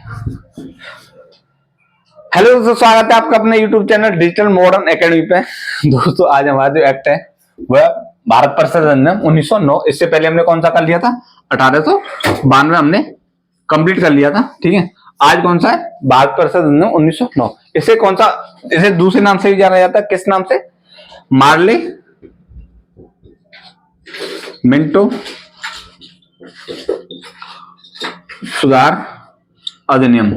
Hello दोस्तों, स्वागत है आपका अपने YouTube channel digital modern academy पे। दोस्तों आज हमारा जो एक्ट है वह भारत परिषद अधिनियम 1909। इससे पहले हमने कौन सा कर लिया था? 1892 हमने कंप्लीट कर लिया था। ठीक है, आज कौन सा है? भारत परिषद अधिनियम 1909। इसे कौन सा, इसे दूसरे नाम से भी जाना जाता है। किस नाम से? मार्ले मिंटो सुधार अधिनियम।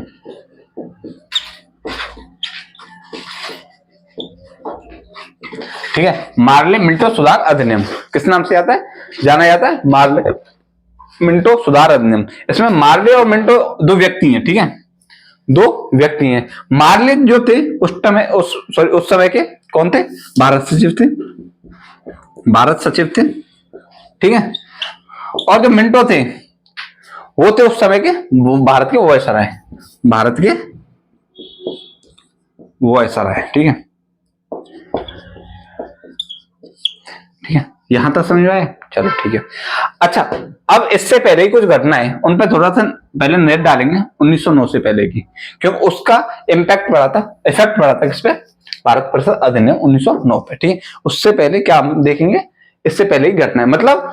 ठीक है, मार्ले मिंटो सुधार अधिनियम किस नाम से आता है, जाना जाता है? मार्ले मिंटो सुधार अधिनियम। इसमें मार्ले और मिंटो दो व्यक्ति हैं। ठीक है, दो व्यक्ति हैं। मार्ले जो थे उस समय के कौन थे? भारत सचिव थे, भारत सचिव थे। ठीक है, और जो मिंटो थे वो थे उस समय के भारत के वायसराय, भारत के वायसराय। ठीक है, ठीक है, यहां तक समझ में आए? चलो ठीक है। अच्छा, अब इससे पहले ही कुछ घटनाएं उन पर थोड़ा सा पहले नेट डालेंगे 1909 से पहले की, क्योंकि उसका इम्पैक्ट पड़ा था, इफेक्ट पड़ा था किस पे? भारत परिषद अधिनियम 1909 पे। ठीक है, उससे पहले क्या हम देखेंगे? इससे पहले ही घटनाएं, मतलब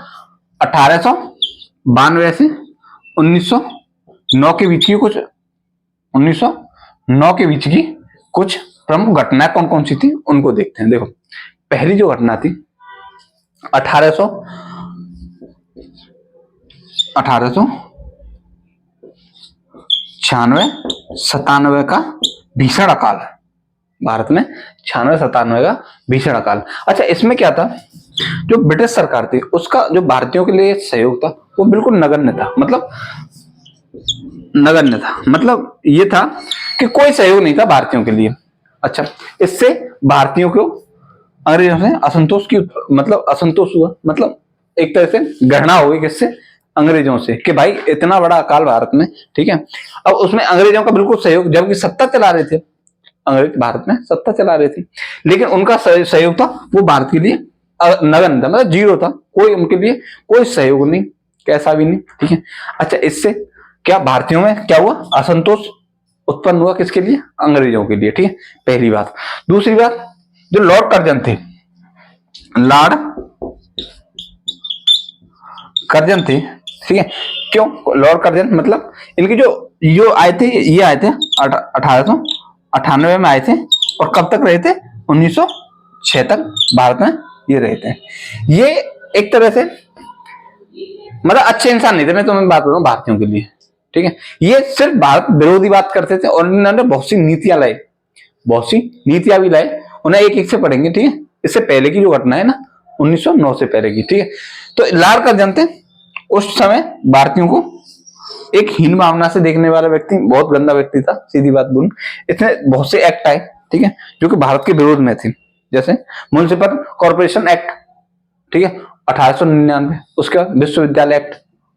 1892 से 1909 के बीच की कुछ 1909 के बीच की कुछ प्रमुख घटनाएं कौन कौन सी थी उनको देखते हैं। देखो, पहली जो घटना थी 1896-97 का भीषण अकाल। भारत में 96-97 का भीषण अकाल। अच्छा, इसमें क्या था? जो ब्रिटिश सरकार थी उसका जो भारतीयों के लिए सहयोग था वो बिल्कुल नगण्य था। मतलब नगण्य था, मतलब ये था कि कोई सहयोग नहीं था भारतीयों के लिए। अच्छा, इससे भारतीयों को अंग्रेजों से असंतोष की, मतलब असंतोष हुआ, मतलब एक तरह से घृणा हो गई किससे? अंग्रेजों से, कि भाई इतना बड़ा अकाल भारत में। ठीक है, अब उसमें अंग्रेजों का बिल्कुल सहयोग, जबकि सत्ता चला रहे थे अंग्रेज, भारत में सत्ता चला रहे थे, लेकिन उनका सहयोग था वो भारत के लिए नगण्य था, मतलब जीरो था। कोई उनके लिए कोई सहयोग नहीं, कैसा भी नहीं। ठीक है, अच्छा, इससे क्या भारतीयों में क्या हुआ? असंतोष उत्पन्न हुआ किसके लिए? अंग्रेजों के लिए। ठीक है, पहली बात। दूसरी बात, जो लॉर्ड कर्जन थे, लॉर्ड कर्जन थे। ठीक है, क्यों लॉर्ड कर्जन? मतलब इनकी जो आए थे, ये आए थे 1898 में आए थे, और कब तक रहे थे? 1906 तक भारत में ये रहे थे। ये एक तरह से मतलब अच्छे इंसान नहीं थे, मैं तुम्हें बात करूं भारतीयों के लिए। ठीक है, ये सिर्फ भारत विरोधी बात करते थे, और इन्होंने बहुत सी नीतियां लाई, बहुत सी नीतियां भी लाए। उन्हें एक एक से पढ़ेंगे। ठीक है, इससे पहले की जो घटना है ना 1909 से पहले की। ठीक है, तो लॉर्ड कर्जन थे उस समय भारतीयों को एक हीन भावना से देखने वाला व्यक्ति, बहुत गंदा व्यक्ति था, सीधी बात बोलूं। इसने बहुत से एक्ट आए, ठीक है, जो कि भारत के विरोध में थे, जैसे म्युनिसिपल कॉर्पोरेशन एक्ट। ठीक है, 1899। उसके बाद विश्वविद्यालय एक्ट।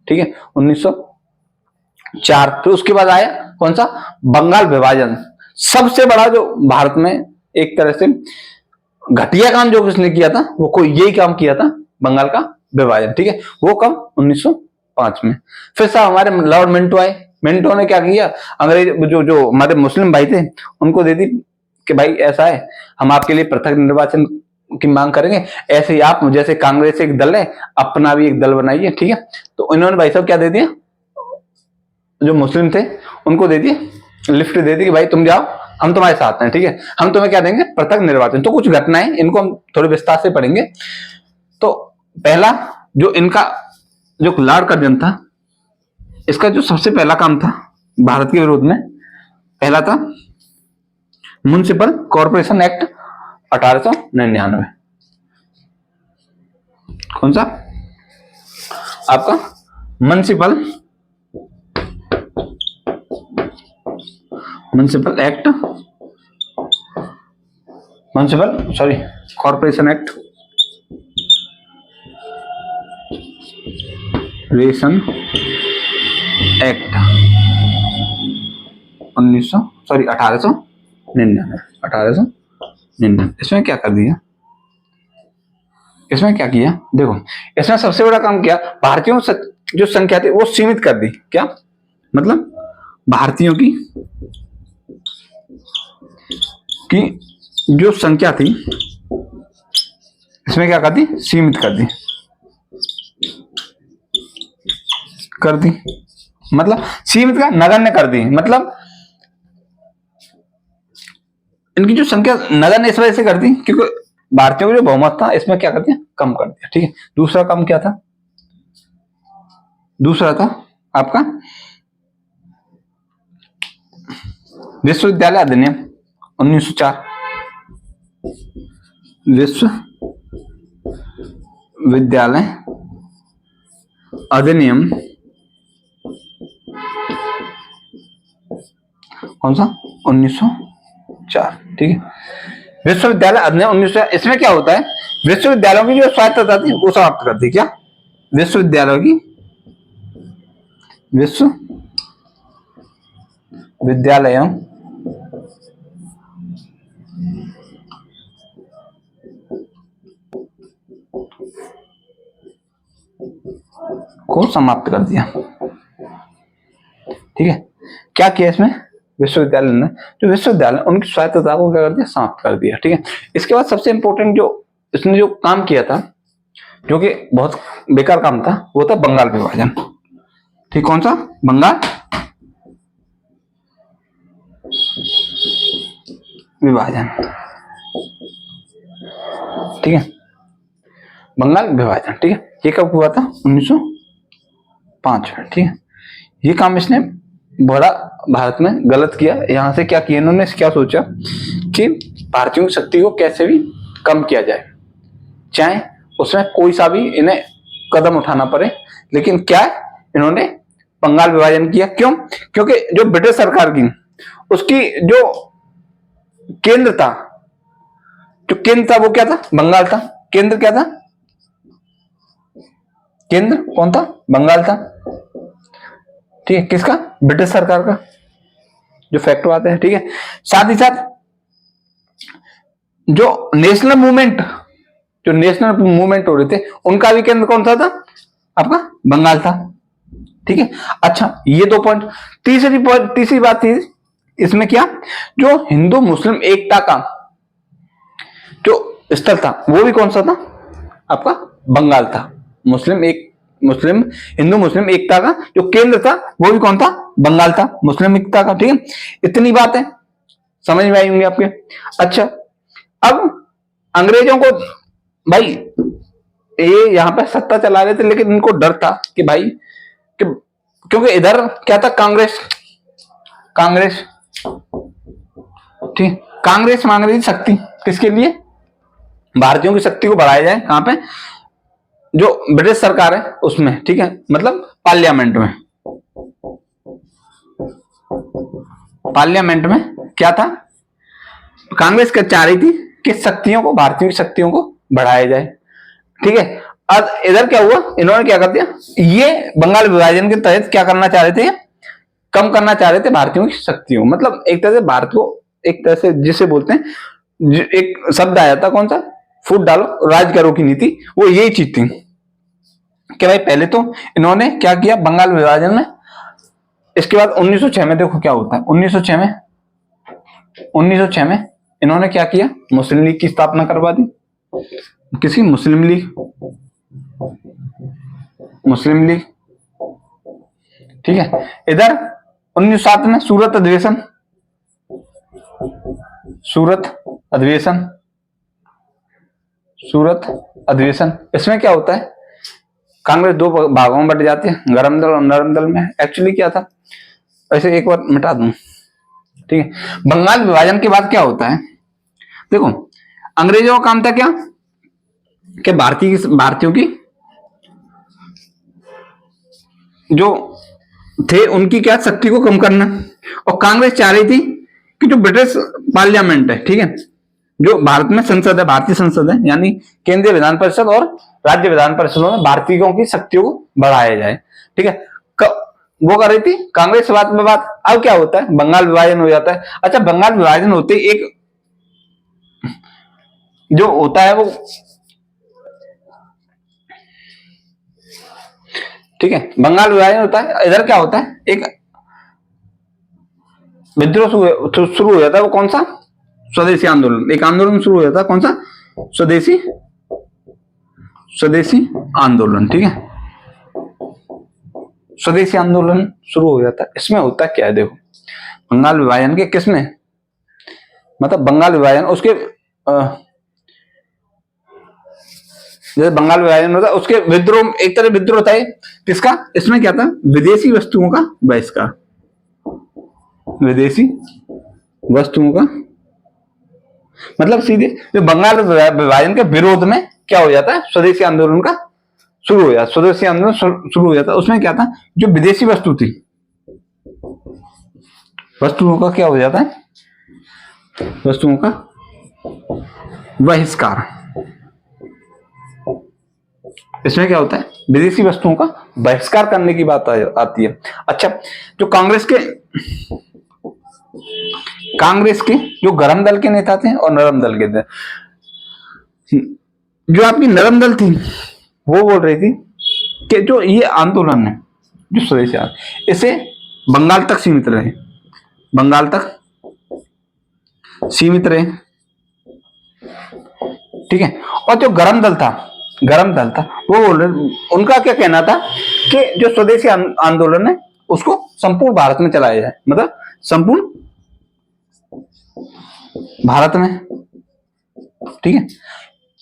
ठीक है, 1904। फिर उसके बाद आया कौन सा? बंगाल विभाजन। सबसे बड़ा जो भारत में एक तरह से घटिया काम जो किसने किया था, वो कोई यही काम किया था, बंगाल का विभाजन। ठीक है, वो कब? 1905 में। फिर साहब हमारे लॉर्ड मिंटो आए। मिंटो ने क्या किया? अंग्रेज जो जो हमारे मुस्लिम भाई थे उनको दे दी कि भाई ऐसा है, हम आपके लिए पृथक निर्वाचन की मांग करेंगे, ऐसे ही आप जैसे कांग्रेस एक दल है, अपना भी एक दल बनाइए। ठीक है, तो इन्होंने भाई साहब क्या दे दिया? जो मुस्लिम थे उनको दे दिए, लिफ्ट दे दी कि भाई तुम जाओ, हम तुम्हारे साथ हैं। ठीक है, हम तुम्हें क्या देंगे? पृथक निर्वाचन। तो कुछ घटनाएं इनको हम थोड़े विस्तार से पढ़ेंगे। तो पहला जो इनका जो लॉर्ड कर्जन था, इसका जो सबसे पहला काम था भारत के विरोध में, पहला था म्युनिसिपल कॉर्पोरेशन एक्ट 1899। कौन सा? आपका municipal act, corporation act, ration act 1899। इसमें क्या कर दिया? इसमें क्या किया? देखो, इसमें सबसे बड़ा काम किया, भारतीयों जो संख्या थी वो सीमित कर दी। क्या मतलब? भारतीयों की जो संख्या थी इसमें क्या कर दी, सीमित कर दी, मतलब सीमित का नगण्य कर दी, मतलब इनकी जो संख्या नगण्य इस वजह से कर दी क्योंकि भारतीयों का जो बहुमत था इसमें क्या कर दिया, कम कर दिया। ठीक है, दूसरा काम क्या था, दूसरा था आपका विश्वविद्यालय अधिनियम 1904, विश्वविद्यालय अधिनियम कौन सा, 1904। ठीक है, विश्वविद्यालय अधिनियम 1904, इसमें क्या होता है, विश्वविद्यालयों की जो स्वायत्तता थी वो समाप्त कर दी। क्या, विश्वविद्यालयों की, विश्वविद्यालयों को समाप्त कर दिया। ठीक है, क्या किया इसमें, विश्वविद्यालय ने, जो विश्वविद्यालय उनकी स्वायत्तता को क्या कर दिया, समाप्त कर दिया। ठीक है, इसके बाद सबसे इंपॉर्टेंट जो इसने जो काम किया था जो कि बहुत बेकार काम था वो था बंगाल विभाजन। ठीक, कौन सा, बंगाल विभाजन। ठीक है, बंगाल विभाजन। ठीक है, ये कब हुआ था, 1905 में। ठीक है, ये काम इसने बड़ा भारत में गलत किया। यहां से क्या किया इन्होंने, क्या सोचा कि भारतीयों की शक्ति को कैसे भी कम किया जाए, चाहे उसमें कोई सा भी इन्हें कदम उठाना पड़े, लेकिन क्या इन्होंने बंगाल विभाजन किया। क्यों, क्योंकि जो ब्रिटिश सरकार की उसकी जो केंद्र था, वो क्या था, बंगाल था। केंद्र क्या था, केंद्र कौन था, बंगाल था। ठीक है, किसका, ब्रिटिश सरकार का, जो फैक्ट आते हैं। ठीक है, साथ ही साथ जो नेशनल मूवमेंट हो रहे थे उनका भी केंद्र कौन सा था, आपका बंगाल था। ठीक है, अच्छा ये 2 पॉइंट। तीसरी बात थी इसमें क्या, जो हिंदू मुस्लिम एकता का जो स्थल था वो भी कौन सा था, आपका बंगाल था। हिंदू मुस्लिम एकता का जो केंद्र था वो भी कौन था, बंगाल था, मुस्लिम एकता का। ठीक है, इतनी बात है, समझ में आई होंगी आपके। अच्छा, अब अंग्रेजों को भाई ये यहां पर सत्ता चला रहे थे, लेकिन इनको डर था कि भाई क्योंकि इधर क्या था, कांग्रेस। ठीक, कांग्रेस मांग रही थी शक्ति, किसके लिए, भारतीयों की शक्ति को बढ़ाया जाए। कहां पे, जो ब्रिटिश सरकार है उसमें। ठीक है, मतलब पार्लियामेंट में क्या था, कांग्रेस क्या चाह रही थी कि शक्तियों को, भारतीयों की शक्तियों को बढ़ाया जाए। ठीक है, अब इधर क्या हुआ, इन्होंने क्या कर दिया, ये बंगाल विभाजन के तहत क्या करना चाह रहे थे, कम करना चाह रहे थे भारतीयों की शक्तियों, मतलब एक तरह से भारत को, एक तरह से जिसे बोलते हैं, एक शब्द आया था कौन सा, फूट डालो राज करो की नीति, वो यही चीज थी कि भाई पहले तो इन्होंने क्या किया बंगाल विभाजन में। इसके बाद 1906 में देखो क्या होता है, 1906 में इन्होंने क्या किया, मुस्लिम लीग की स्थापना करवा दी। किसी, मुस्लिम लीग। ठीक है, इधर 1907 में सूरत अधिवेशन। इसमें क्या होता है, कांग्रेस 2 भागों में बट जाती है, गरम दल और नरम दल में। एक्चुअली क्या था, ऐसे एक बार मिटा दूं। ठीक है, बंगाल विभाजन के बाद क्या होता है, देखो अंग्रेजों का काम था क्या, कि भारतीयों की जो थे उनकी क्या शक्ति को कम करना, और कांग्रेस चाह रही थी कि जो ब्रिटिश पार्लियामेंट है, ठीक है, जो भारत में संसद है, भारतीय संसद है, यानी केंद्रीय विधान परिषद और राज्य विधान परिषदों में भारतीयों की शक्तियों को बढ़ाया जाए। ठीक है, वो कर रही थी कांग्रेस बात में बात। अब क्या होता है, बंगाल विभाजन हो जाता है। अच्छा, बंगाल विभाजन होते एक जो होता है वो, ठीक है, बंगाल विभाजन होता है, इधर क्या होता है, एक विद्रोह शुरू हो जाता है वो कौन सा? स्वदेशी आंदोलन। एक आंदोलन शुरू हो जाता है कौन सा? स्वदेशी स्वदेशी आंदोलन। ठीक है, स्वदेशी आंदोलन शुरू हो जाता है। इसमें होता क्या है देखो, बंगाल विभाजन के किसमें, मतलब बंगाल विभाजन उसके जैसे बंगाल विभाजन होता है उसके विद्रोह, एक तरह विद्रोह था किसका? इसमें क्या था? विदेशी वस्तुओं का बहिष्कार। विदेशी वस्तुओं का मतलब सीधे जो बंगाल विभाजन के विरोध में क्या हो जाता है? स्वदेशी आंदोलन का शुरू हो जाता, स्वदेशी आंदोलन शुरू हो जाता। उसमें क्या था? जो विदेशी वस्तु थी, वस्तुओं का क्या हो जाता है? वस्तुओं का बहिष्कार। इसमें क्या होता है? विदेशी वस्तुओं का बहिष्कार करने की बात आती है। अच्छा, जो कांग्रेस के जो गरम दल के नेता थे और नरम दल के थे, जो आपकी नरम दल थी वो बोल रही थी कि जो ये आंदोलन है, जो स्वदेशी आंदोलन, इसे बंगाल तक सीमित रहे, बंगाल तक सीमित रहे। ठीक है, और जो गरम दल था वो बोल रहे, उनका क्या कहना था कि जो स्वदेशी आंदोलन है उसको संपूर्ण भारत में चलाया जाए, मतलब संपूर्ण भारत में। ठीक है,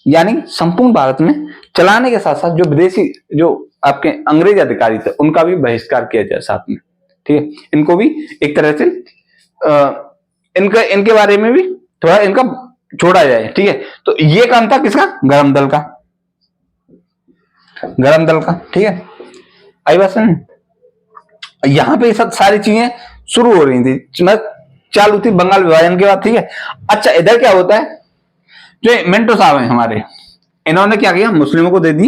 यानी संपूर्ण भारत में चलाने के साथ साथ जो विदेशी, जो आपके अंग्रेज अधिकारी थे, उनका भी बहिष्कार किया जाए साथ में। ठीक है, इनको भी एक तरह से इनके बारे में भी थोड़ा इनका छोड़ा जाए। ठीक है, तो ये काम था किसका? गरम दल का, गरम दल का। ठीक है, आई बात समझ? यहां पे सब सारी चीजें शुरू हो रही थी, चालू थी बंगाल विभाजन के बाद। ठीक है, अच्छा इधर क्या होता है, जो मिंटो साहब हैं हमारे, इन्होंने क्या किया? मुस्लिमों को दे दी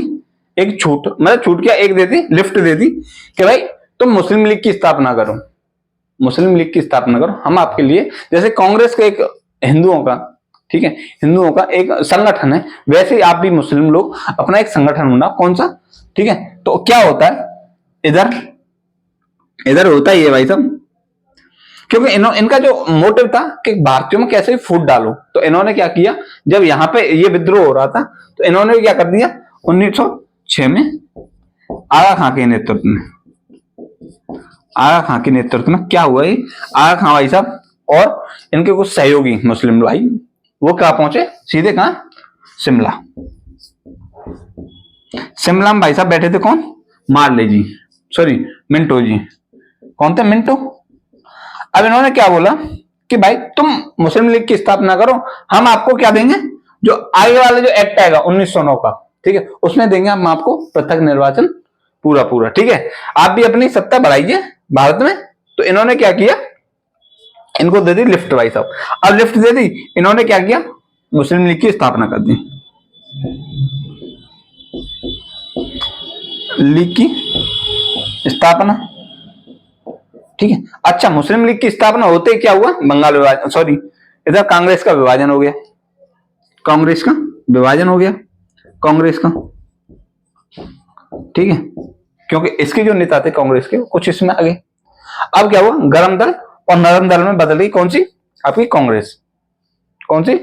एक छूट, मतलब छूट क्या, एक दे दी, लिफ्ट दे दी कि भाई तुम मुस्लिम लीग की स्थापना करो, मुस्लिम लीग की स्थापना करो, हम आपके लिए, जैसे कांग्रेस का एक हिंदुओं का, ठीक है, हिंदुओं का एक संगठन है, वैसे ही आप भी मुस्लिम लोग अपना एक संगठन बनाओ। कौन सा? ठीक है, तो क्या होता है इधर होता ही है भाई साहब, क्योंकि इनका जो मोटिव था कि भारतीयों में कैसे फूट डालो, तो इन्होंने क्या किया, जब यहाँ पे ये विद्रोह हो रहा था तो इन्होंने क्या कर दिया, 1906 में आगा खां के नेतृत्व में, आगा खां के नेतृत्व में क्या हुआ, आगा खां भाई साहब और इनके कुछ सहयोगी मुस्लिम भाई, वो क्या पहुंचे सीधे कहां? शिमला। शिमला में भाई साहब बैठे थे कौन? मार्ले जी, सॉरी मिंटो जी। कौन थे? मिंटो। अब इन्होंने क्या बोला कि भाई तुम मुस्लिम लीग की स्थापना करो, हम आपको क्या देंगे, जो आगे वाला जो एक्ट आएगा 1909 का, ठीक है, उसमें देंगे हम आपको प्रत्यक्ष निर्वाचन पूरा। ठीक है, आप भी अपनी सत्ता बढ़ाइए भारत में। तो इन्होंने क्या किया, इनको दे दी लिफ्ट भाई साहब। अब लिफ्ट दे दी, इन्होंने क्या किया, मुस्लिम लीग की स्थापना कर दी, लीग की स्थापना। ठीक है, अच्छा मुस्लिम लीग की स्थापना होते क्या हुआ, बंगाल विभाजन, सॉरी इधर कांग्रेस का विभाजन हो गया, कांग्रेस का विभाजन हो गया, कांग्रेस का। ठीक है, क्योंकि इसके जो नेता थे कांग्रेस के कुछ इसमें आगे। अब क्या हुआ, गरम दल और नरम दल में बदल गई कौन सी, आपकी कांग्रेस। कौन सी?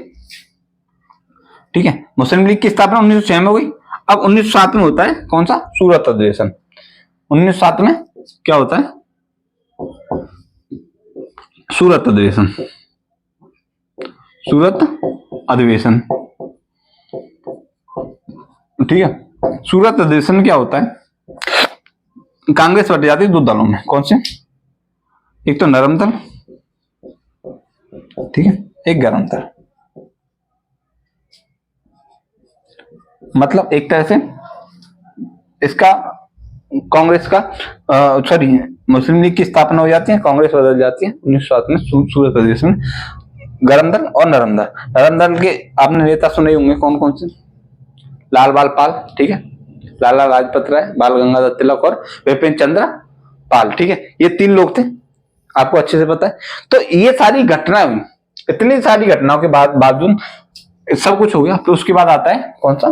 ठीक है, मुस्लिम लीग की स्थापना 1906 में हो गई। अब 1907 में होता है कौन सा, सूरत अधिवेशन। 1907 में क्या होता है, सूरत अधिवेशन, सूरत अधिवेशन। ठीक है, सूरत अधिवेशन क्या होता है, कांग्रेस बट जाती है दो दलों में। कौन से? एक तो नरम दल, ठीक है, एक गरम दल। मतलब एक तरह से इसका कांग्रेस का सॉरी मुस्लिम लीग की स्थापना हो जाती है, कांग्रेस बदल जाती है 1907 में सूरत प्रदेश में। गरम दल और नरम दल, नरम दल के आपने नेता सुने होंगे कौन कौन से, लाल बाल पाल, ठीक है, लाला लाजपत राय, बाल गंगाधर तिलक और विपिन चंद्र पाल। ठीक है, ये तीन लोग थे, आपको अच्छे से पता है। तो ये सारी घटना हुई, इतनी सारी घटनाओं के बावजूद सब कुछ हो गया। तो उसके बाद आता है कौन सा,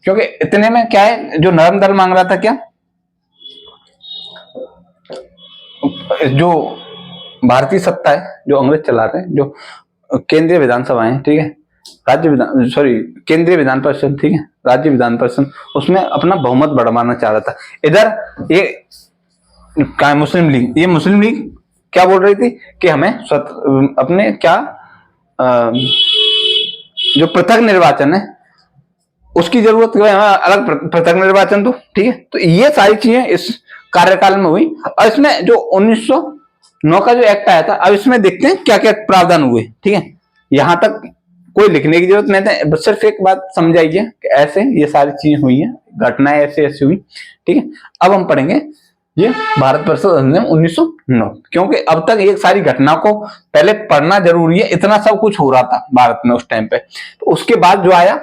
क्योंकि इतने में क्या है, जो नरम दल मांग रहा था क्या, जो भारतीय सत्ता है जो अंग्रेज चला रहे हैं, जो केंद्रीय विधानसभा है, ठीक है, केंद्रीय विधान परिषद, ठीक है, राज्य विधान परिषद, उसमें अपना बहुमत बढ़वाना चाह रहा था। इधर ये मुस्लिम लीग, ये मुस्लिम लीग क्या बोल रही थी कि हमें अपने क्या जो पृथक निर्वाचन है उसकी जरूरत है, हमें अलग पृथक निर्वाचन दो, ठीक है। तो ये सारी चीजें इस कार्यकाल में हुई। और इसमें जो 1909 का जो एक्ट आया था, अब इसमें देखते हैं क्या क्या प्रावधान हुए, ठीक है। यहां तक कोई लिखने की जरूरत नहीं है, बस सिर्फ एक बात समझाइए कि ऐसे ये सारी चीजें हुई हैं, घटनाएं ऐसे ऐसी हुई, ठीक है। अब हम पढ़ेंगे ये भारत परिषद अधिनियम 1909, क्योंकि अब तक ये सारी घटना को पहले पढ़ना जरूरी है, इतना सब कुछ हो रहा था भारत में उस टाइम पे। तो उसके बाद जो आया,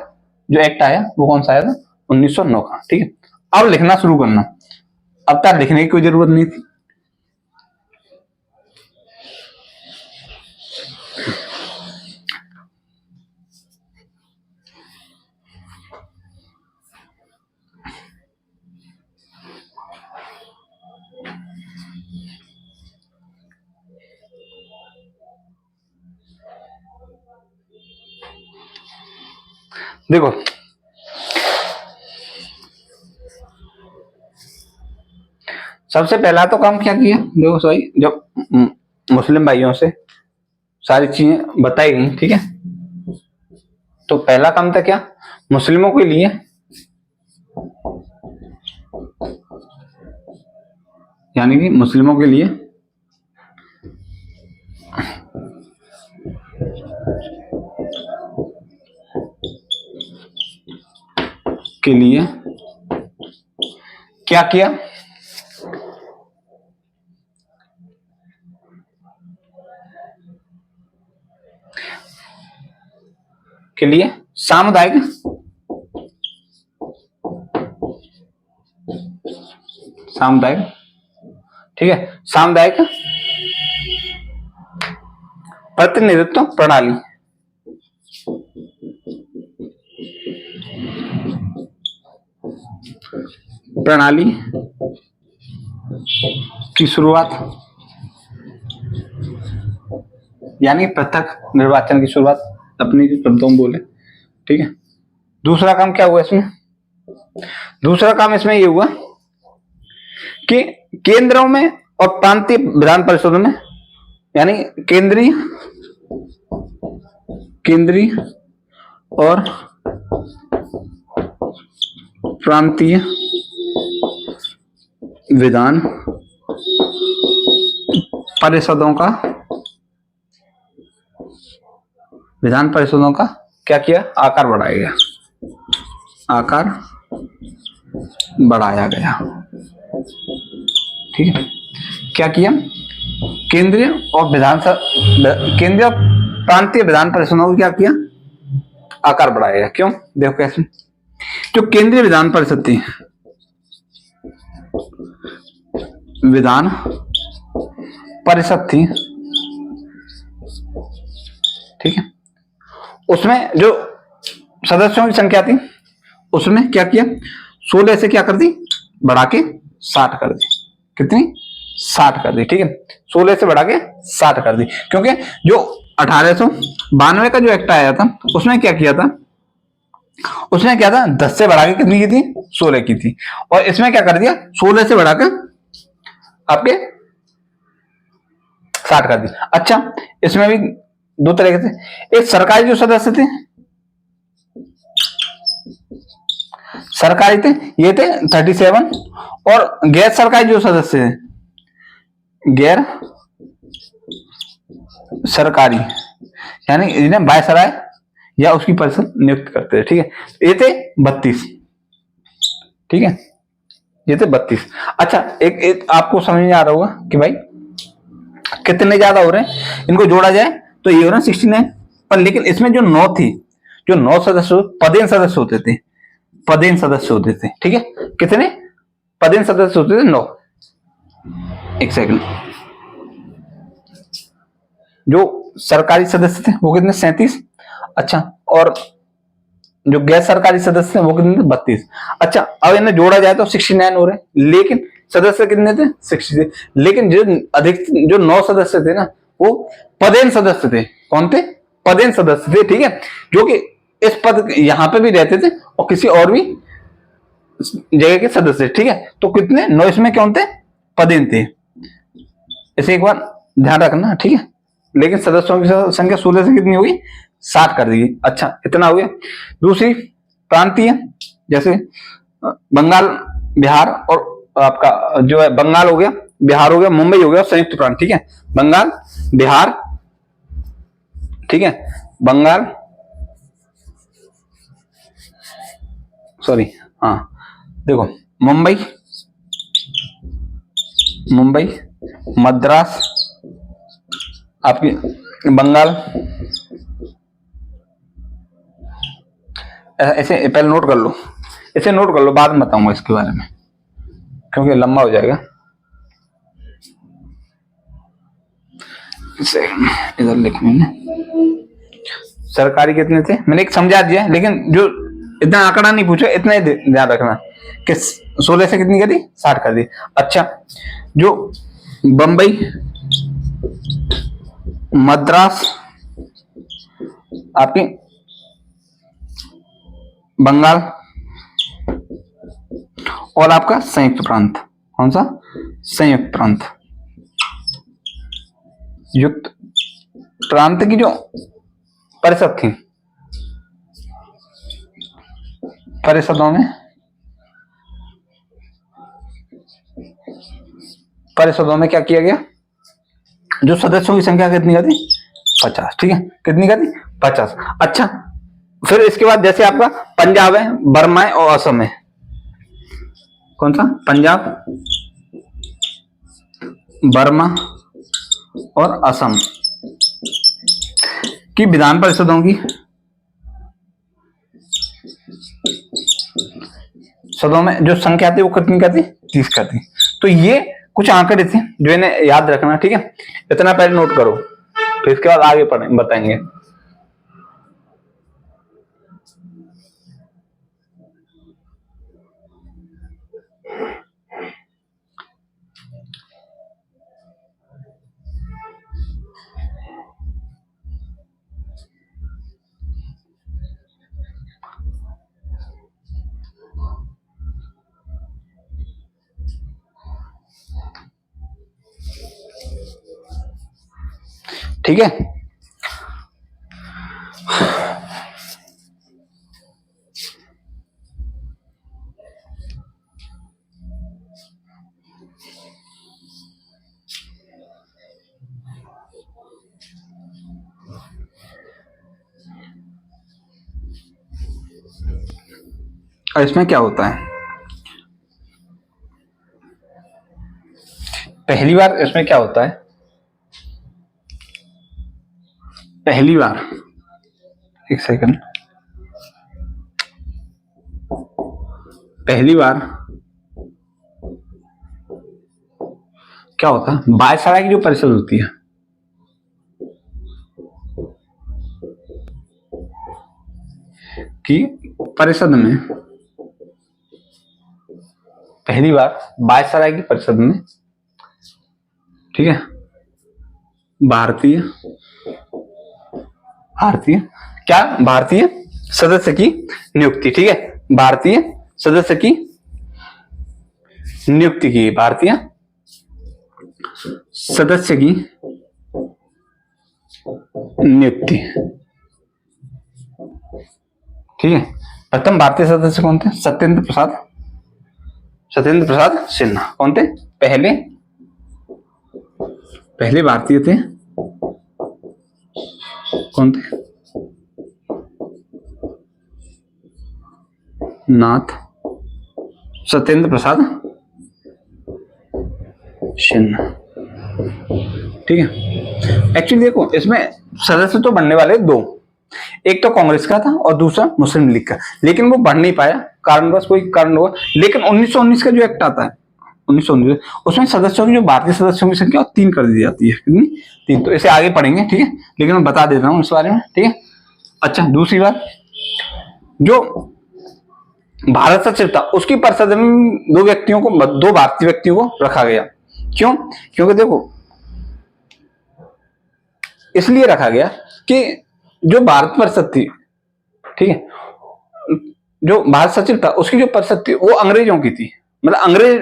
जो एक्ट आया, वो कौन सा आया था? 1909 का, ठीक है। अब लिखना शुरू करना, अब तक लिखने की कोई जरूरत नहीं थी। देखो, सबसे पहला तो काम क्या किया, देखो सही, जब मुस्लिम भाइयों से सारी चीजें बताई गई, ठीक है, तो पहला काम था क्या, मुस्लिमों के लिए यानी कि मुस्लिमों के लिए क्या किया, के लिए सामुदायिक ठीक है, सामुदायिक प्रतिनिधित्व प्रणाली की शुरुआत, यानी पृथक निर्वाचन की शुरुआत, अपनी शब्दों में बोले, ठीक है। दूसरा काम क्या हुआ इसमें, दूसरा काम इसमें ये हुआ कि केंद्रों में और प्रांतीय विधान परिषदों में, यानी केंद्रीय और प्रांतीय विधान परिषदों का क्या किया, आकार बढ़ाया गया, ठीक है। क्या किया, केंद्रीय और प्रांतीय विधान परिषदों को क्या किया, आकार बढ़ाया गया। क्यों, देखो कैसे, जो केंद्रीय विधान परिषद थी, ठीक है, उसमें जो सदस्यों की संख्या थी, उसमें क्या किया, 16 से क्या कर दी, बढ़ा के 60 कर दी। कितनी, 60 कर दी, ठीक है, 16 से बढ़ा के 60 कर दी। क्योंकि जो 1892 का जो एक्ट आया था, उसमें क्या किया था, 10 से बढ़ा के कितनी की थी, 16 की थी। और इसमें क्या कर दिया, 16 से बढ़ा के आपके 60 कर दी। अच्छा, इसमें भी दो तरीके से, एक सरकारी जो सदस्य थे, सरकारी थे, ये थे 37, और गैर सरकारी जो सदस्य थे, गैर सरकारी, यानी इन्हें वायसराय या उसकी परिषद नियुक्त करते थे, ठीक है, ये थे 32, ठीक है, ये थे 32। अच्छा, एक आपको समझ में आ रहा होगा कि भाई कितने ज्यादा हो रहे हैं, इनको जोड़ा जाए तो ये हो रहा है 69, पर लेकिन इसमें जो 9 थी, जो 9 सदस्य पदेन सदस्य होते थे, ठीक है, कितने पदेन सदस्य होते थे, 9। एक सेकंड, जो सरकारी सदस्य थे वो कितने, 37। अच्छा, और जो गैर सरकारी सदस्य थे वो कितने थे, 32। अच्छा, अब इन्हें जोड़ा जाए तो 69 हो रहे, लेकिन सदस्य कितने थे? 60 थे। लेकिन जो अधिक जो 9 सदस्य थे ना, वो पदेन सदस्य थे। कौन थे? पदेन सदस्य थे, ठीक है, जो कि इस पद यहां पे भी रहते थे और किसी और भी जगह के सदस्य, ठीक है। तो कितने? 9 इसमें कौन थे? पदेन थे। इसे एक बार ध्यान रखना, ठीक है। लेकिन सदस्यों की संख्या 16 से कितनी होगी? 60 कर दी। अच्छा, इतना हो गया। दूसरी प्रांतीय, जैसे बंगाल, बिहार और आपका जो है बंगाल हो गया, बिहार हो गया, मुंबई हो गया, संयुक्त प्रांत, ठीक है। बंगाल, बिहार, ठीक है, बंगाल, सॉरी, हाँ देखो, मुंबई, मद्रास, आपकी बंगाल, ऐसे पहले नोट कर लो, इसे नोट कर लो, बाद में बताऊंगा इसके बारे में क्योंकि लंबा हो जाएगा। इधर लिखने सरकारी कितने थे मैंने एक समझा दिया, लेकिन जो इतना आंकड़ा नहीं पूछा, इतना ही ध्यान रखना कि 16 से कितनी कर दी? 60 कर दी। अच्छा, जो बंबई, मद्रास, आपके बंगाल और आपका संयुक्त प्रांत, कौन सा? संयुक्त प्रांत। युक्त प्रांत की जो परिषद थी, परिषदों में क्या किया गया? जो सदस्यों की संख्या कितनी कर दी? 50, ठीक है। कितनी कर दी? 50। अच्छा, फिर इसके बाद जैसे आपका पंजाब है, बर्मा है और असम है। कौन सा? पंजाब, बर्मा और असम की विधान परिषदों की सदों में जो संख्या थी वो कितनी करती? 30 करती। तो ये कुछ आंकड़े थे जो इन्हें याद रखना, ठीक है। इतना पहले नोट करो, फिर इसके बाद आगे बताएंगे। ठीक है, और इसमें क्या होता है? पहली बार इसमें क्या होता है? पहली बार, एक सेकंड, पहली बार क्या होता है? वायसराय की जो परिषद होती है, कि परिषद में पहली बार वायसराय की परिषद में, ठीक है, भारतीय सदस्य की नियुक्ति, ठीक है, भारतीय सदस्य की नियुक्ति की, भारतीय सदस्य की नियुक्ति, ठीक है। प्रथम भारतीय सदस्य कौन थे? सत्येंद्र प्रसाद सिन्हा। कौन थे? पहले भारतीय थे, कौन थे? नाथ सत्येंद्र प्रसाद सिन्हा, ठीक है। एक्चुअली देखो, इसमें सदस्य तो बनने वाले दो, एक तो कांग्रेस का था और दूसरा मुस्लिम लीग का, लेकिन वो बढ़ नहीं पाया, कारणवश कोई कारण होगा। लेकिन 1919 का जो एक्ट आता है, 1919, उसमें सदस्यों की जो भारतीय सदस्यों की संख्या 3 कर दी जाती है। कितनी? 3। तो इसे आगे पढ़ेंगे, ठीक है, लेकिन मैं बता देता हूँ इस बारे में, ठीक है। अच्छा, दूसरी बात, जो भारत सचिव था उसकी परिषद में दो व्यक्तियों को, दो भारतीय व्यक्तियों को रखा गया। क्यों? क्योंकि देखो इसलिए रखा गया कि जो भारत परिषद थी, ठीक है, जो भारत सचिव था उसकी जो परिषद थी वो अंग्रेजों की थी, मतलब अंग्रेज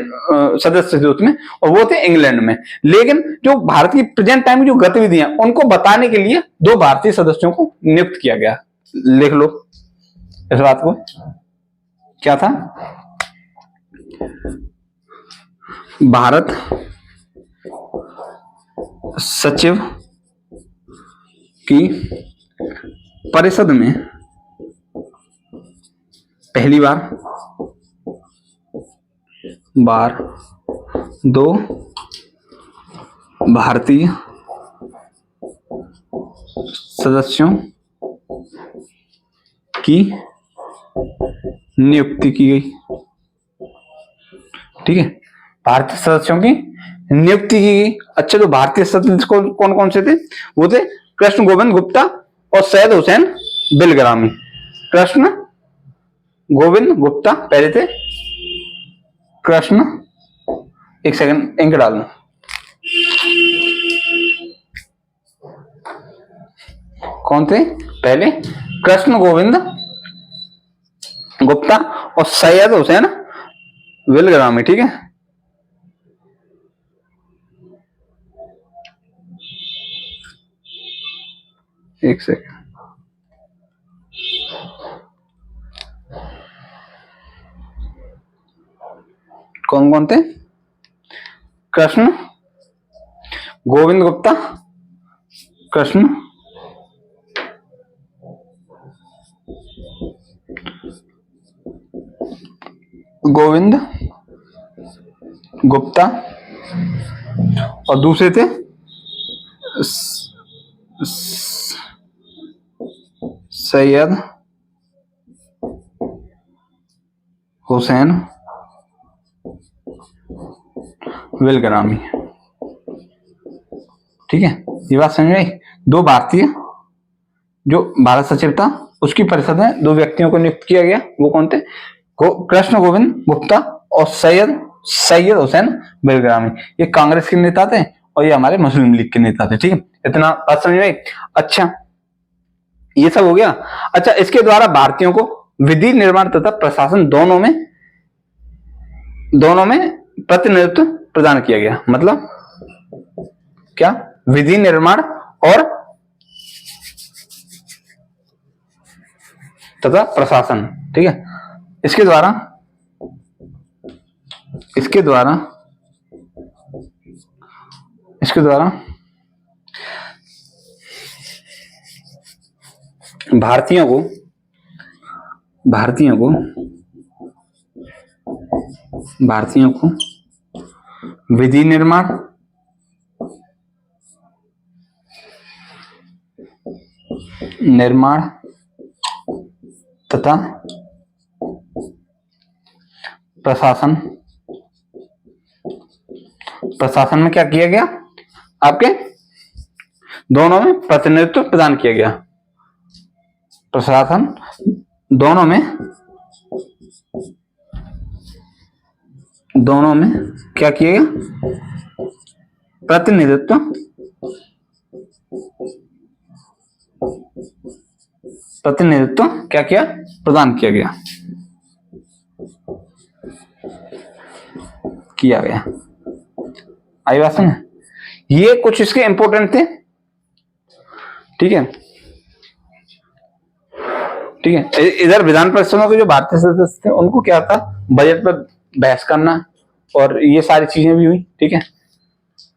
सदस्य थे उसमें, और वो थे इंग्लैंड में। लेकिन जो भारत की प्रेजेंट टाइम की जो गतिविधियां उनको बताने के लिए दो भारतीय सदस्यों को नियुक्त किया गया। लिख लो इस बात को। क्या था? भारत सचिव की परिषद में पहली बार दो भारतीय सदस्यों की नियुक्ति की गई। ठीक है, भारतीय सदस्यों की नियुक्ति की गई। अच्छा, तो भारतीय सदस्य कौन कौन से थे? वो थे कृष्ण गोविंद गुप्ता और सैयद हुसैन बिलग्रामी। कृष्ण गोविंद गुप्ता पहले थे, कृष्ण, एक सेकंड इंक डालना, कौन थे पहले? कृष्ण गोविंद गुप्ता और सैयद हुसैन बिलग्रामी। ठीक है, एक सेकंड, कौन कौन थे? कृष्ण गोविंद गुप्ता, कृष्ण गोविंद गुप्ता और दूसरे थे सैयद हुसैन बिलग्रामी। ठीक है, ये बात समझ में? दो भारतीय, जो भारत सचिव था उसकी परिषद में दो व्यक्तियों को नियुक्त किया गया। वो कौन थे? कृष्ण गोविंद गुप्ता और सैयद हुसैन बिलग्रामी। ये कांग्रेस के नेता थे और ये हमारे मुस्लिम लीग के नेता थे। ठीक है, इतना बात समझ में? अच्छा, ये सब हो गया। अच्छा, इसके द्वारा भारतीयों को विधि निर्माण तथा प्रशासन दोनों में प्रतिनिधित्व प्रदान किया गया। मतलब क्या? विधि निर्माण और तथा प्रशासन। ठीक है, इसके द्वारा भारतीयों को विधि निर्माण तथा प्रशासन में क्या किया गया? आपके दोनों में प्रतिनिधित्व प्रदान किया गया। प्रशासन दोनों में क्या किया गया? प्रतिनिधित्व क्या किया? प्रदान किया गया। आई बात समझ? ये कुछ इसके इंपोर्टेंट थे। ठीक है, इधर विधान परिषदों के जो भारतीय सदस्य थे उनको क्या था? बजट पर बहस करना और ये सारी चीजें भी हुई। ठीक है,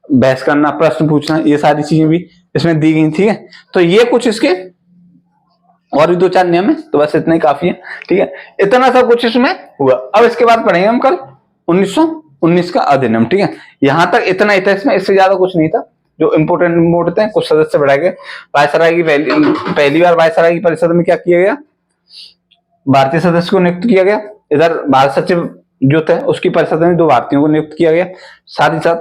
बहस करना, प्रश्न पूछना, ये सारी चीजें भी इसमें दी गई। ठीक है, तो ये कुछ इसके और भी दो चार नियम है, तो बस इतना ही काफी है। ठीक है, इतना सब कुछ इसमें हुआ। अब इसके बाद पढ़ेंगे हम कल 1919 का अधिनियम। ठीक है, यहां तक इतना ही था इसमें, इससे ज्यादा कुछ नहीं था। जो इंपोर्टेंट थे कुछ सदस्य बढ़ाए गए। वायसराय की पहली बार वायसराय की परिषद में क्या किया गया? भारतीय सदस्य को नियुक्त किया गया। इधर भारत सचिव जो थे उसकी परिषद में दो भारतीयों को नियुक्त किया गया। साथ ही साथ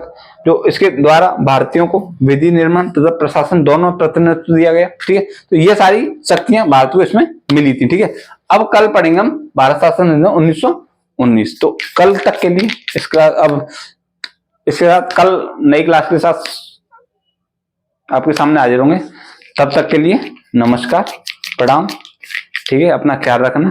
जो इसके द्वारा भारतीयों को विधि निर्माण तथा प्रशासन दोनों प्रतिनिधित्व दिया गया। ठीक है, तो ये सारी शक्तियां भारत को इसमें मिली थी। ठीक है, अब कल पढ़ेंगे हम भारत शासन अधिनियम 1919। तो कल तक के लिए इसका अब इसके साथ कल नई क्लास के साथ आपके सामने हाजिर होंगे। तब तक के लिए नमस्कार, प्रणाम। ठीक है, अपना ख्याल रखना।